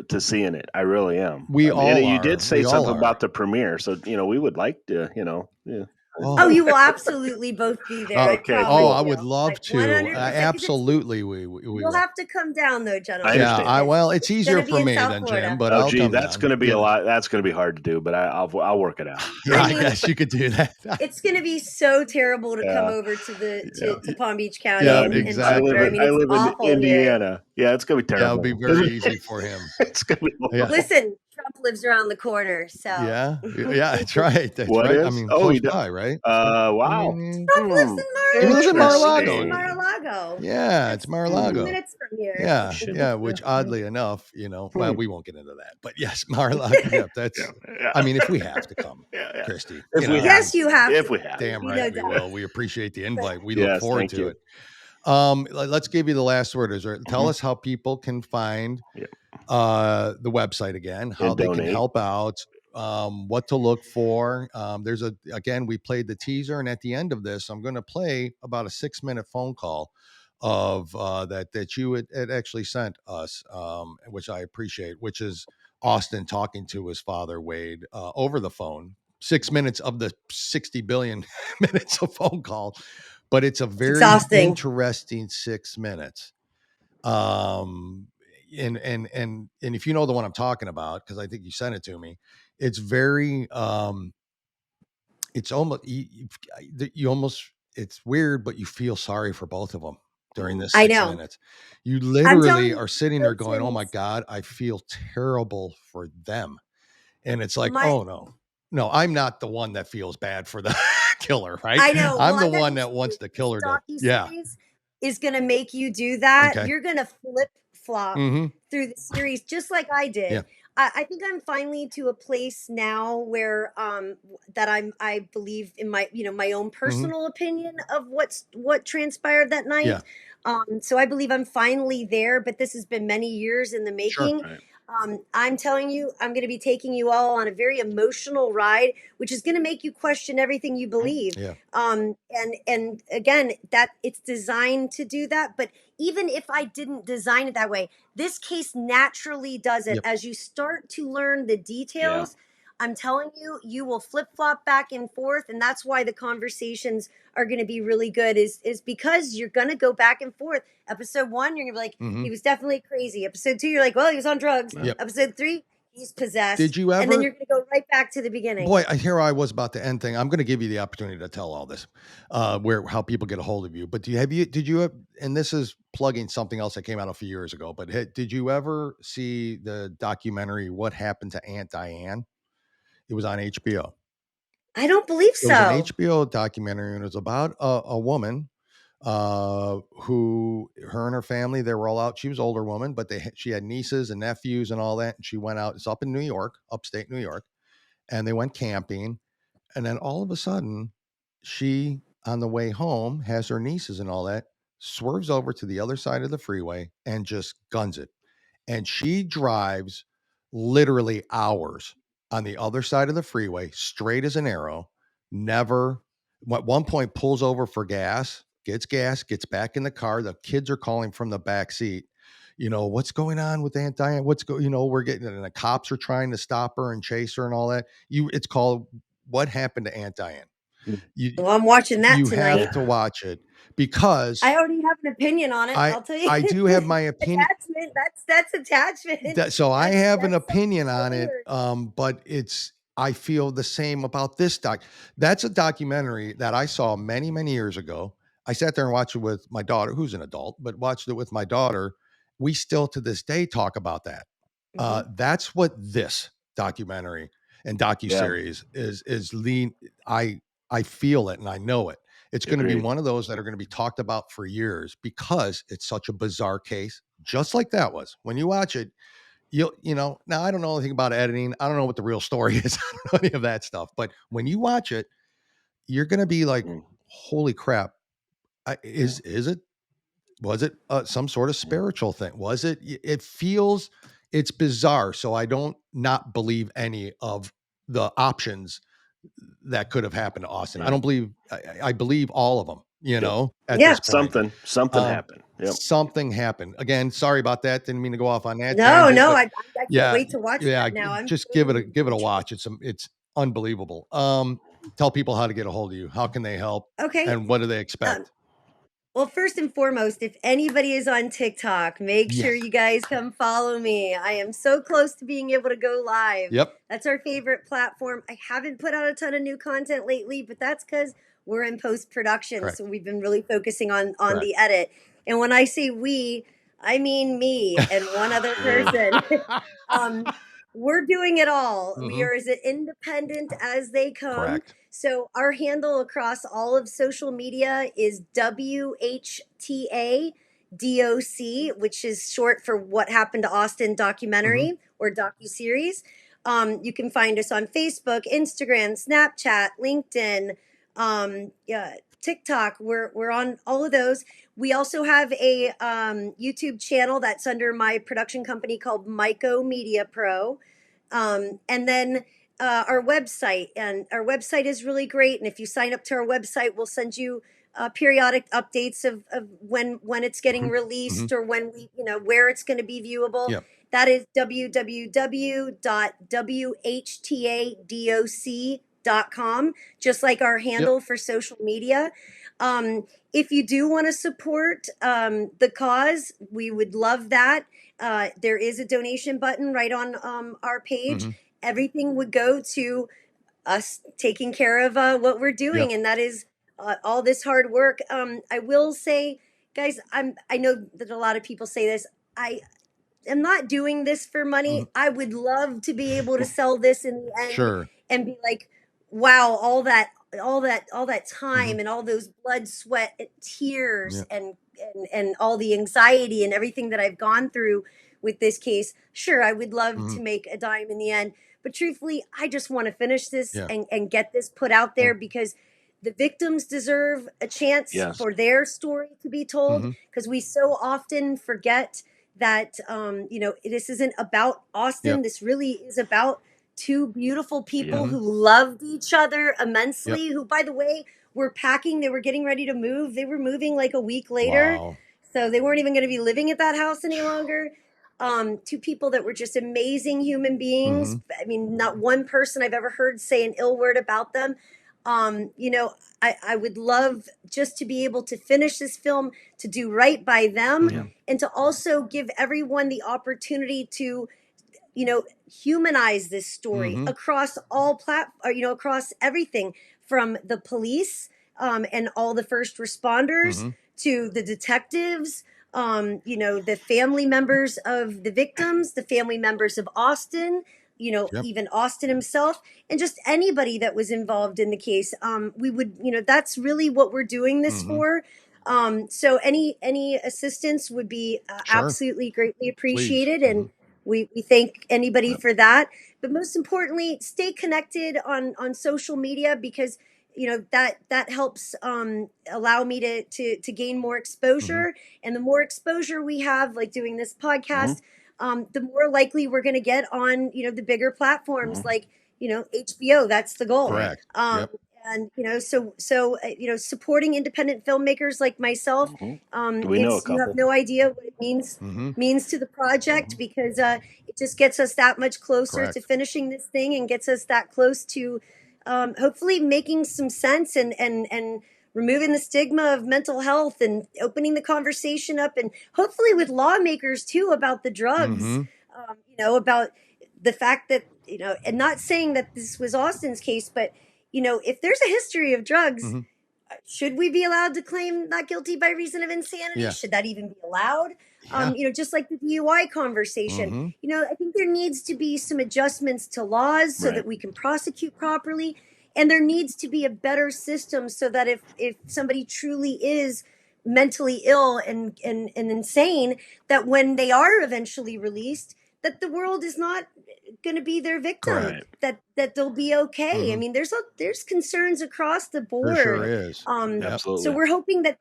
to seeing it. I really am. We all and you are. did say We all something are. about the premiere, so we would like to, yeah. oh, you will absolutely both be there. I Okay, promise cool. I you. would love Like to. 100%. Absolutely, we You'll will. have to come down though, gentlemen. I understand. Yeah, well, it's It's easier gonna be for in me South than Florida. Jim, but Oh, I'll gee, come that's down. going to be a lot. That's going to be hard to do, but I'll work it out. Yeah, I I mean, guess you could do that. it's going to be so terrible to come Yeah. over to Yeah. to Palm Beach County Yeah, and exactly. shelter. I mean, I it's live in awful here. Indiana. Yeah, it's going to be Yeah, it would terrible. be very easy for him. It's going to be Yeah. Listen, Trump lives around the corner, so Yeah, that's right. That's What right. I is? mean, Oh, close he does. by, right? Wow. Trump lives in He lives in Mar-a-Lago. He lives in Interesting. Mar-a-Lago. Yeah, it's That's 2 Mar-a-Lago. minutes from here. Yeah, Shit. yeah. Which oddly enough, well, we won't get into that, but yes, Mar-a-Lago. Yeah, that's. Yeah. I mean, if we have to come, Yeah. Christy. If we have Yes, you have. If to. we have. Damn You right know we that. will. We appreciate the invite. We look Yes, forward thank to you. it. Let's give you the last word. Tell us how people can find Yep. the website again, how And they can donate. help out, what to look for. Again, we played the teaser, and at the end of this, I'm going to play about a 6-minute phone call of that you had actually sent us, which I appreciate, which is Austin talking to his father, Wade, over the phone. 6 minutes of the 60 billion minutes of phone call, but it's a very exhausting. interesting 6 minutes. And if you know the one I'm talking about, because I think you sent it to me, it's very it's almost you almost, it's weird, but you feel sorry for both of them during this I 6 know. minutes. You I'm literally telling you, are sitting there going, oh my Milton's- God, I feel terrible for them. And it's like, My- oh no. no, I'm not the one that feels bad for the killer, right? I know. I'm Well, the one that wants the killer to. Yeah. Docuseries is going to make you do that. Okay. You're going to flip flop through the series just like I did. Yeah. I think I'm finally to a place now where that I believe in my my own personal opinion of what transpired that night. Yeah. So I believe I'm finally there, but this has been many years in the making. Right. I'm telling you, I'm going to be taking you all on a very emotional ride, which is going to make you question everything you believe. Yeah. And again, that it's designed to do that. But even if I didn't design it that way, this case naturally does it. Yep. As you start to learn the details, I'm telling you, you will flip flop back and forth, and that's why the conversations are going to be really good. Is because you're going to go back and forth. Episode 1, you're going to be like, he was definitely crazy. Episode 2, you're like, well, he was on drugs. Yep. Episode 3, he's possessed. Did you ever? And then you're going to go right back to the beginning. Boy, here I was about to end thing. I'm going to give you the opportunity to tell all this, how people get a hold of you. But did you, and this is plugging something else that came out a few years ago, but did you ever see the documentary, What Happened to Aunt Diane? It was on HBO. I don't believe so. It was an HBO documentary, and it was about a woman who, her and her family, they were all out. She was an older woman, but she had nieces and nephews and all that. And she went out. It's up in New York, upstate New York, and they went camping. And then all of a sudden, she, on the way home, has her nieces and all that, swerves over to the other side of the freeway and just guns it. And she drives literally hours on the other side of the freeway, straight as an arrow, never, at one point pulls over for gas, gets back in the car. The kids are calling from the back seat. What's going on with Aunt Diane? We're getting, and the cops are trying to stop her and chase her and all that. It's called What Happened to Aunt Diane. Well, I'm watching that tonight. You have to watch it because I already have an opinion on it. I'll tell you. I do have my opinion. Attachment. That's attachment. So I have an opinion on it. But I feel the same about this doc. That's a documentary that I saw many, many years ago. I sat there and watched it with my daughter, who's an adult, but watched it with my daughter. We still to this day talk about that. That's what this documentary and docuseries is lean. I feel it and I know it. It's going to be one of those that are going to be talked about for years because it's such a bizarre case, just like that was. When you watch it, now I don't know anything about editing. I don't know what the real story is. I don't know any of that stuff. But when you watch it, you're going to be like, holy crap. Was it some sort of spiritual thing? Was it? It's bizarre. So I don't not believe any of the options that could have happened to Austin. I don't believe, I believe all of them, at this point. Something happened. Yep. Something happened. Again, sorry about that. Didn't mean to go off on that. No, I can't wait to watch that now. Just give it a watch. It's unbelievable. Tell people how to get a hold of you. How can they help? Okay. And what do they expect? Well, first and foremost, if anybody is on TikTok, make sure you guys come follow me. I am so close to being able to go live. Yep. That's our favorite platform. I haven't put out a ton of new content lately, but that's because we're in post-production. So we've been really focusing on the edit. And when I say we, I mean me and one other person. We're doing it all. We are as independent as they come. Correct. So our handle across all of social media is WHTA DOC, which is short for What Happened to Austin documentary or docuseries. You can find us on Facebook, Instagram, Snapchat, LinkedIn, TikTok. We're on all of those. We also have a YouTube channel that's under my production company called Myco Media Pro. And then our website. And our website is really great. And if you sign up to our website, we'll send you periodic updates of when it's getting released or when where it's going to be viewable. Yep. That is www.whtadoc.com, just like our handle for social media. If you do want to support the cause, we would love that. There is a donation button right on our page. Everything would go to us taking care of what we're doing, and that is all this hard work. I will say, guys, I know that a lot of people say this. I am not doing this for money. I would love to be able to sell this in the end. Sure. and be like, wow, all that time and all those blood, sweat, and tears and all the anxiety and everything that I've gone through with this case. Sure, I would love to make a dime in the end, but truthfully, I just want to finish this and get this put out there because the victims deserve a chance for their story to be told, because we so often forget that this isn't about Austin. This really is about two beautiful people who loved each other immensely, who, by the way, were packing. They were getting ready to move. They were moving like a week later. Wow. So they weren't even going to be living at that house any longer. Two people that were just amazing human beings. I mean, not one person I've ever heard say an ill word about them. I would love just to be able to finish this film, to do right by them, and to also give everyone the opportunity to, humanize this story across all across everything from the police and all the first responders to the detectives, the family members of the victims, the family members of Austin, even Austin himself, and just anybody that was involved in the case. We would, that's really what we're doing this for. So any assistance would be absolutely greatly appreciated. And we thank anybody for that. But most importantly, stay connected on social media, because that helps allow me to gain more exposure. And the more exposure we have, like doing this podcast, the more likely we're going to get on the bigger platforms like HBO. That's the goal. Correct. And so supporting independent filmmakers like myself, We know a couple. you have no idea what it means to the project, because it just gets us that much closer to finishing this thing, and gets us that close to hopefully making some sense and removing the stigma of mental health, and opening the conversation up, and hopefully with lawmakers too, about the drugs, about the fact that, and not saying that this was Austin's case, but if there's a history of drugs, should we be allowed to claim not guilty by reason of insanity? Should that even be allowed? Just like the DUI conversation, I think there needs to be some adjustments to laws so that we can prosecute properly. And there needs to be a better system so that if somebody truly is mentally ill and insane, that when they are eventually released, that the world is not going to be their victim, that they'll be okay. I mean, there's concerns across the board. There sure is. Absolutely. So we're hoping that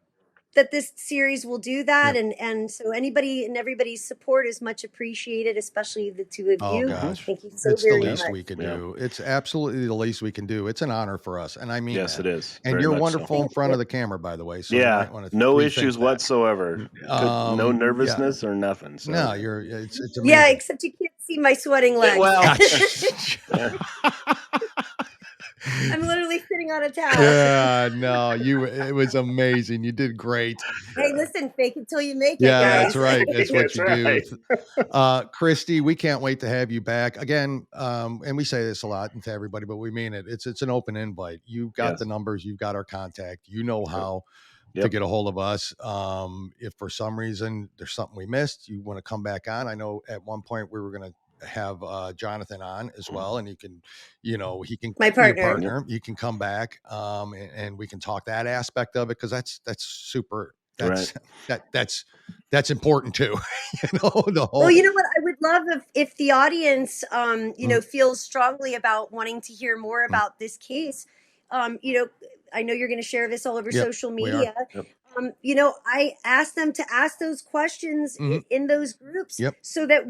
this series will do that. And so anybody and everybody's support is much appreciated, especially the two of you. Gosh. Thank you so It's the very least much. we can do. It's absolutely the least we can do. It's an honor for us. And I mean, Yes, it is. And Very you're much wonderful so. in front of the camera, by the way. So you might wanna no rethink issues that. whatsoever. No nervousness or nothing. So. No, it's amazing. Yeah, except you can't see my sweating legs. Well, I'm literally sitting on a towel. Yeah, no, it was amazing. You did great. Hey, listen, fake it till you make it, Yeah, guys. that's right. That's what you right. do. Cristie, we can't wait to have you back again. And we say this a lot to everybody, but we mean it. It's an open invite. You've got the numbers, you've got our contact, you know how to get a hold of us. If for some reason there's something we missed, you want to come back on. I know at one point we were going to have Jonathan on as well, and he can My partner. You can come back and we can talk that aspect of it, because that's super. That's important too. The whole. Well, you know what? I would love if the audience, feels strongly about wanting to hear more about this case. I know you're going to share this all over social media. I asked them to ask those questions in those groups so that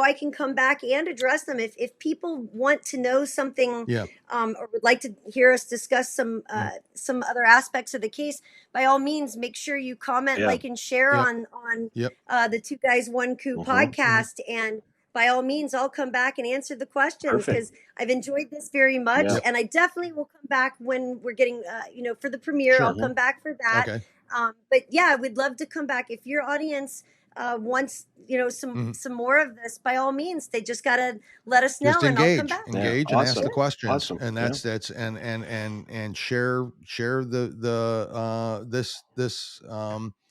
I can come back and address them. If people want to know something, or would like to hear us discuss some other aspects of the case, by all means, make sure you comment, like, and share on the Two Guys, One Coup podcast. And by all means, I'll come back and answer the questions, because I've enjoyed this very much. And I definitely will come back when we're getting, for the premiere. I'll come back for that. Okay. But yeah, I would love to come back. If your audience wants, some more of this, by all means, they just got to let us know, Just and I'll come back. engage, Yeah, and ask awesome. the questions, Awesome. and that's and share the this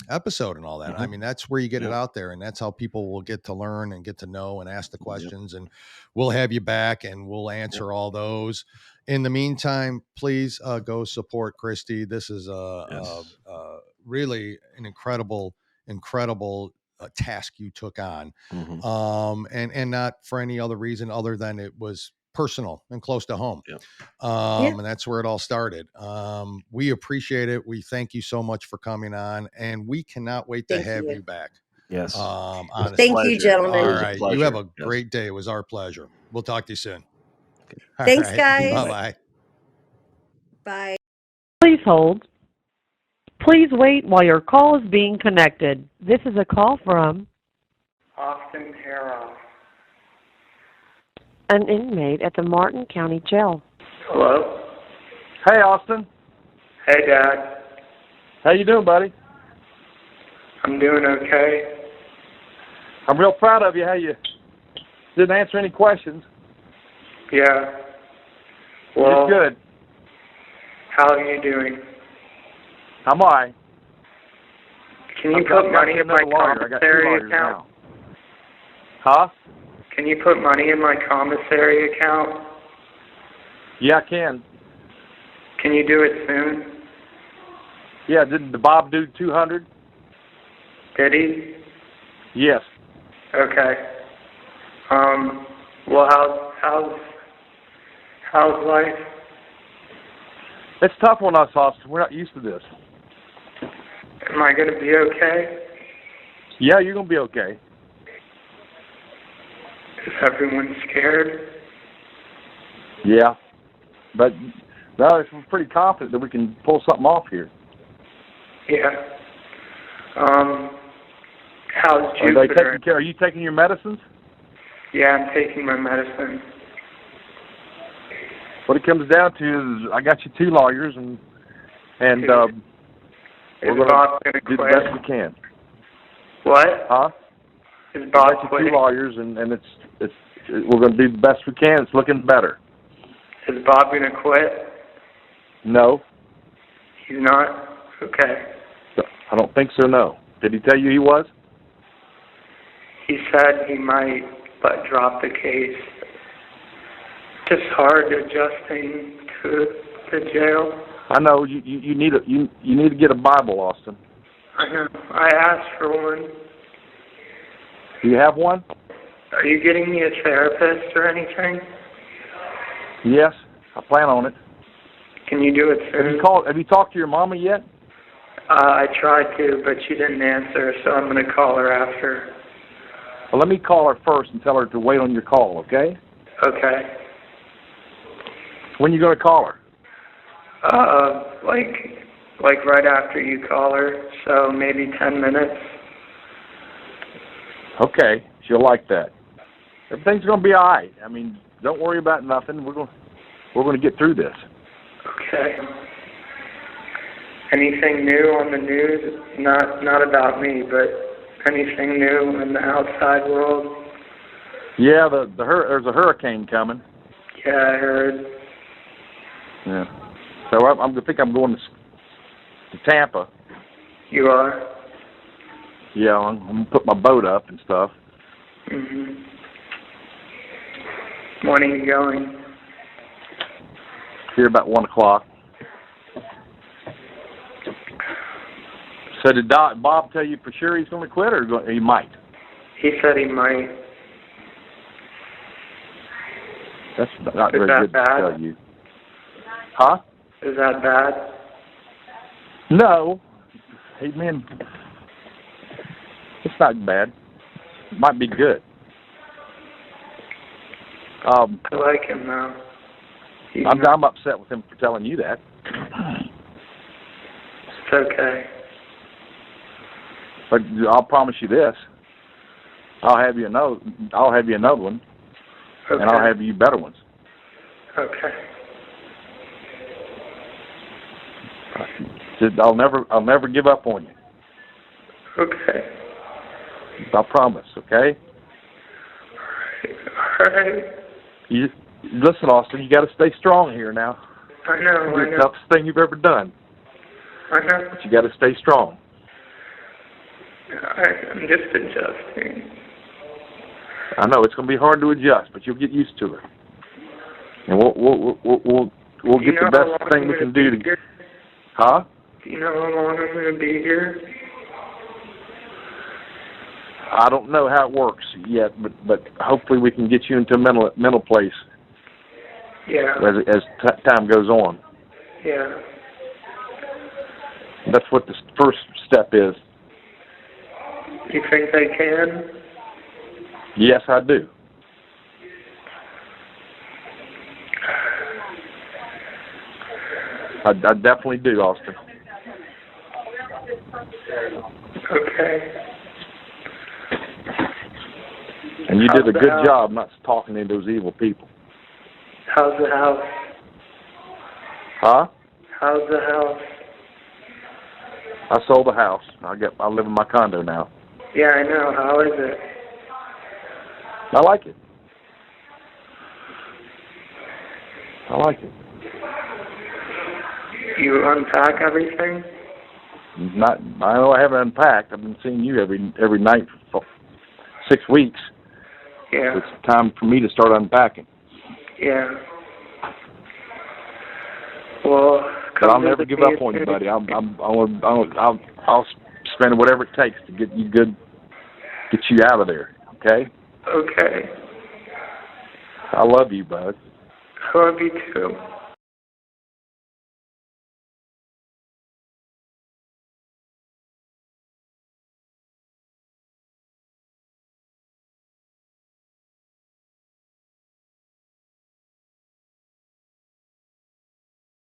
episode and all that. I mean, that's where you get it out there, and that's how people will get to learn and get to know and ask the questions, and we'll have you back and we'll answer all those. In the meantime, please go support Cristie. This is really an incredible task you took on, and not for any other reason other than it was personal and close to home. And that's where it all started. We appreciate it. We thank you so much for coming on, and we cannot wait to have you back. Yes. Honestly. Thank you, gentlemen. All right. You have a great day. It was our pleasure. We'll talk to you soon. Thanks, guys. Bye-bye. Bye. Please hold. Please wait while your call is being connected. This is a call from Austin Harrouff. an inmate at the Martin County Jail. Hello? Hey, Austin. Hey, Dad. How you doing, buddy? I'm doing okay. I'm real proud of you. How you didn't answer any questions. Yeah. Well, You're good. how are you doing? How am I? Can you I've put got money in my another lawyer. I got 2 commissary lawyers account? now. Huh? Can you put money in my commissary account? Yeah, I can. Can you do it soon? Yeah, did the Bob do 200? Did he? Yes. Okay. Well, how's life? It's tough on us, Austin. We're not used to this. Am I going to be okay? Yeah, you're gonna be okay. Is everyone scared? Yeah. But no, we're pretty confident that we can pull something off here. Yeah. How's Are they Jupiter? taking care? Are you taking your medicines? Yeah, I'm taking my medicine. What it comes down to is I got you 2 lawyers, and Is we're Bob gonna gonna do the quit? best we can. What? Huh? Is I Bob got you 2 quitting? lawyers, and we're going to do the best we can. It's looking better. Is Bob gonna quit? No, He's not? Okay. I don't think so. No. Did he tell you he was? He said he might, but drop the case. Just hard adjusting to the jail. I know you need to get a Bible, Austin. I know. I asked for one. Do you have one? Are you getting me a therapist or anything? Yes, I plan on it. Can you do it soon? Have you talked to your mama yet? I tried to, but she didn't answer, so I'm going to call her after. Well, let me call her first and tell her to wait on your call, okay? Okay. When you going to call her? Like right after you call her, so maybe 10 minutes. Okay, she'll like that. Everything's going to be all right. I mean, don't worry about nothing. We're going to get through this. Okay. Anything new on the news? Not about me, but anything new in the outside world? Yeah, there's a hurricane coming. Yeah, I heard. Yeah. So I think I'm going to Tampa. You are? Yeah, I'm going to put my boat up and stuff. Mhm. When are you going? Here about 1 o'clock. So did Bob tell you for sure he's going to quit, or he might? He said he might. That's not Is very that good bad? to tell you. Huh? Is that bad? No. Hey, man, it's not bad. It might be good. I like him though. I'm upset with him for telling you that. It's okay. But I'll promise you this: I'll have you another one, Okay. and I'll have you better ones. Okay. I'll never give up on you. Okay. I promise, okay? All right. You listen, Austin. You got to stay strong here now. I know. It's the toughest thing you've ever done, I know. but you got to stay strong. I'm just adjusting. I know it's going to be hard to adjust, but you'll get used to it, and we'll get the best thing we can do to. Huh? Do you know how long I'm going to be here? I don't know how it works yet, but hopefully we can get you into a mental place. Yeah. As time goes on. Yeah. That's what the first step is. You think I can? Yes, I do. I definitely do, Austin. Okay. And you did a good job not talking to those evil people. How's the house? Huh? How's the house? I sold the house. I live in my condo now. Yeah, I know. How is it? I like it. I like it. You unpack everything? I know I haven't unpacked. I've been seeing you every night for 6 weeks. Yeah. It's time for me to start unpacking. Yeah. Well, but I'll never give up on you, buddy. I'll spend whatever it takes to get you out of there. Okay? Okay. I love you, bud. I love you too.